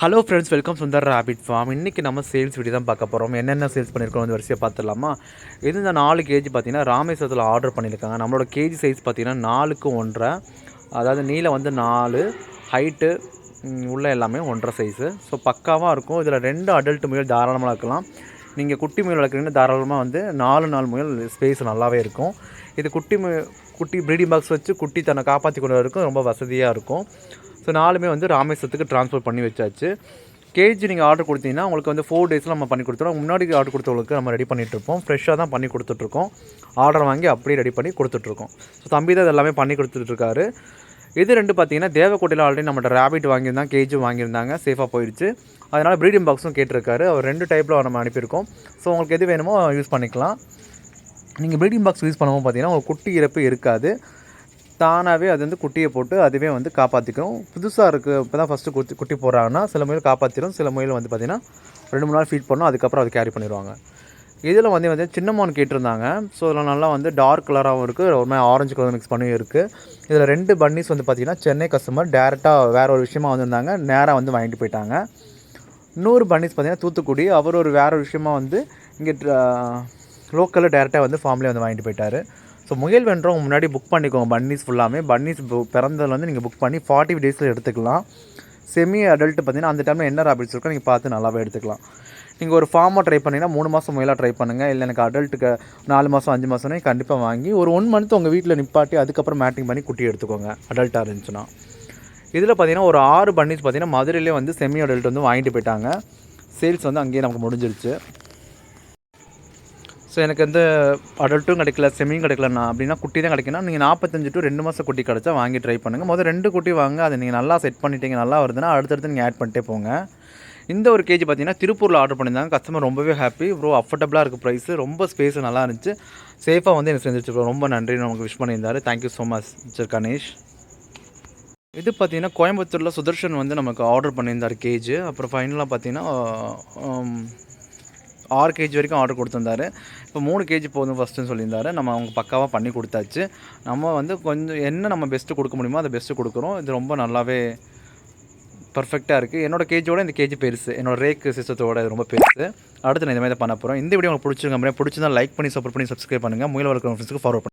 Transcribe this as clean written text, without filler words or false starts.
Hello friends, welcome Sundar rapid form. இன்றைக்கி நம்ம sales video தான் பார்க்க போகிறோம். என்னென்ன சேல்ஸ் பண்ணியிருக்கோம் வந்து வரிசையாக பார்த்துடலாமா? இது இந்த 4 கேஜி பார்த்தீங்கன்னா ராமேஸ்வரத்தில் ஆர்டர் பண்ணியிருக்காங்க. நம்மளோட கேஜி சைஸ் பார்த்தீங்கன்னா 4க்கு 1.5, அதாவது நீளம் வந்து 4, ஹைட்டு உள்ள எல்லாமே 1.5 சைஸு. ஸோ பக்காவாக இருக்கும். இதில் 2 அடல்ட் முயல் தாராளமாக இருக்கலாம். நீங்கள் குட்டி முயல் வளர்க்குறீங்கன்னா தாராளமாக வந்து 4 முயல் ஸ்பேஸ் நல்லாவே இருக்கும். இது குட்டி ப்ரீடிங் பாக்ஸ் வச்சு குட்டி தன்னை காப்பாற்றி கொண்டு வரதுக்கும் ரொம்ப வசதியாக இருக்கும். ஸோ 4மே வந்து ராமேஸ்வரத்துக்கு ட்ரான்ஸ்ஃபர் பண்ணி வச்சாச்சு. கேஜி நீங்கள் ஆர்டர் கொடுத்தீங்கன்னா உங்களுக்கு வந்து 4 டேஸில் நம்ம பண்ணி கொடுத்துருவோம். முன்னாடி ஆர்டர் கொடுத்தவங்களுக்கு நம்ம ரெடி பண்ணிகிட்ருப்போம். ஃப்ரெஷ்ஷாக தான் பண்ணி கொடுத்துட்ருக்கோம். ஆர்டர் வாங்கி அப்படியே ரெடி பண்ணி கொடுத்துட்ருக்கோம். ஸோ தம்பி தான் எல்லாமே பண்ணி கொடுத்துட்ருக்காரு. இது 2 பார்த்தீங்கன்னா தேவக்கோட்டையில் ஆல்ரெடி நம்மகிட்ட ரேபிட் வாங்கியிருந்தாங்க, கேஜும் வாங்கியிருந்தாங்க. சேஃபாக போயிடுச்சு. அதனால் ப்ரீடிங் பாக்ஸும் கேட்டிருக்காரு. அவர் 2 டைப்பில் நம்ம அனுப்பியிருக்கோம். ஸோ உங்களுக்கு எது வேணுமோ யூஸ் பண்ணிக்கலாம். நீங்கள் ப்ரீடிங் பாக்ஸ் யூஸ் பண்ணும்போது பார்த்தீங்கன்னா உங்களுக்கு குட்டி இறப்பு இருக்காது. தானாகவே அது வந்து குட்டியை போட்டு அதுவே வந்து காப்பாற்றிக்கிறோம். புதுசாக இருக்குது, இப்போ தான் ஃபஸ்ட்டு குட்டி போடுறாங்கன்னா சில முயல் காப்பாற்றிடும். சில முயல் வந்து பார்த்திங்கன்னா 2-3 நாள் ஃபீட் பண்ணணும், அதுக்கப்புறம் அது கேரி பண்ணிடுவாங்க. இதில் வந்து சின்னமான் கேட்டிருந்தாங்க. ஸோ இதில் நல்லா வந்து டார்க் கலராகவும் இருக்குது, ஒரு மாதிரி ஆரஞ்சு கலர் மிக்ஸ் பண்ணி இருக்குது. இதில் 2 பன்னீஸ் வந்து பார்த்திங்கன்னா சென்னை கஸ்டமர் டேரெக்டாக வேறு ஒரு விஷயமா வந்திருந்தாங்க, நேராக வந்து வாங்கிட்டு போயிட்டாங்க. 100 பன்னீஸ் பார்த்திங்கன்னா தூத்துக்குடி, அவர் ஒரு வேறு விஷயமா வந்து இங்கே லோக்கலில் டேரெக்டாக வந்து ஃபார்ம்லேயே வந்து வாங்கிட்டு போயிட்டார். ஸோ முயல் வேண்டுறவங்க முன்னாடி புக் பண்ணிக்கோங்க. பன்னீஸ் ஃபுல்லாமே பன்னீஸ் பிறந்ததில் வந்து நீங்கள் புக் பண்ணி 40 டேஸில் எடுத்துக்கலாம். செமி அடல்ட்டு பார்த்தீங்கன்னா அந்த டைமில் என்ன ராபிட்ஸ் இருக்கோ நீங்கள் பார்த்து நல்லாவே எடுத்துக்கலாம். நீங்கள் ஒரு ஃபார்மாக ட்ரை பண்ணிங்கன்னா 3 மாதம் முயலாக ட்ரை பண்ணுங்கள். இல்லை எனக்கு அடல்ட்டுக்கு 4 மாதம் 5 மாதம்னே கண்டிப்பாக வாங்கி ஒரு 1 மந்த் உங்கள் வீட்டில் நிப்பாட்டி அதுக்கப்புறம் மேட்டிங் பண்ணி குட்டி எடுத்துக்கோங்க அடல்ட்டாக இருந்துச்சுன்னா. இதில் பார்த்தீங்கன்னா ஒரு 6 பன்னீஸ் பார்த்தீங்கன்னா மதுரையிலே வந்து செமி அடல்ட் வந்து வாங்கிட்டு போயிட்டாங்க. சேல்ஸ் வந்து அங்கேயே நமக்கு முடிஞ்சிருச்சு. ஸோ எனக்கு வந்து அடல்ட்டும் கிடைக்கல, செமியும் கிடைக்கலண்ணா அப்படின்னா குட்டி தான் கிடைக்குன்னா நீங்கள் 45 to 2 மாதம் குட்டி கிடச்சா வாங்கி ட்ரை பண்ணுங்கள். முதல் 2 குட்டி வாங்க, அதை நீங்கள் நல்லா செட் பண்ணிட்டீங்க, நல்லா வருதுன்னா அடுத்தடுத்து நீங்கள் ஆட் பண்ணிட்டே போங்க. இந்த ஒரு கேஜி பார்த்தீங்கன்னா திருப்பூரில் ஆர்டர் பண்ணியிருந்தாங்க. கஸ்டமர் ரொம்பவே ஹாப்பி. அஃபோர்டபுளாக இருக்குது ப்ரைஸு, ரொம்ப ஸ்பேஸு நல்லா இருந்துச்சு. சேஃபாக வந்து எனக்கு செஞ்சுருச்சு. ரொம்ப நன்றி, நமக்கு விஷ் பண்ணியிருந்தார். Thank you so much mister Ganesh. இது பார்த்தீங்கன்னா கோயம்புத்தூரில் சுதர்ஷன் வந்து நமக்கு ஆர்டர் பண்ணியிருந்தார் கேஜு. அப்புறம் ஃபைனலாக பார்த்தீங்கன்னா 6 கேஜி வரைக்கும் ஆர்டர் கொடுத்துருந்தாரு. இப்போ 3 கேஜி போதும் ஃபஸ்ட்டுன்னு சொல்லியிருந்தாரு. நம்ம அவங்க பக்காவாக பண்ணி கொடுத்தாச்சு. நம்ம வந்து கொஞ்சம் என்ன நம்ம பெஸ்ட்டு கொடுக்க முடியுமோ அதை பெஸ்ட்டு கொடுக்குறோம். இது ரொம்ப நல்லாவே பர்ஃபெக்டாக இருக்குது. என்னோடய கேஜோட இந்த கேஜி பெருசு, என்னோடய ரேக்கு சிஸ்டத்தோட இது ரொம்ப பெருசு. அடுத்து நான் இந்த மாதிரி தான் பண்ண போகிறோம். இந்த வீடியோ உங்களுக்கு பிடிச்சிருக்க மாதிரி பிடிச்சிருந்தா லைக் பண்ணி சப்போர்ட் பண்ணி சப்ஸ்கிரைப் பண்ணுங்கள். முயல் வளர்க்குற ஃப்ரெண்ட்ஸுக்கு ஃபார்வர்ட் பண்ணுங்கள்.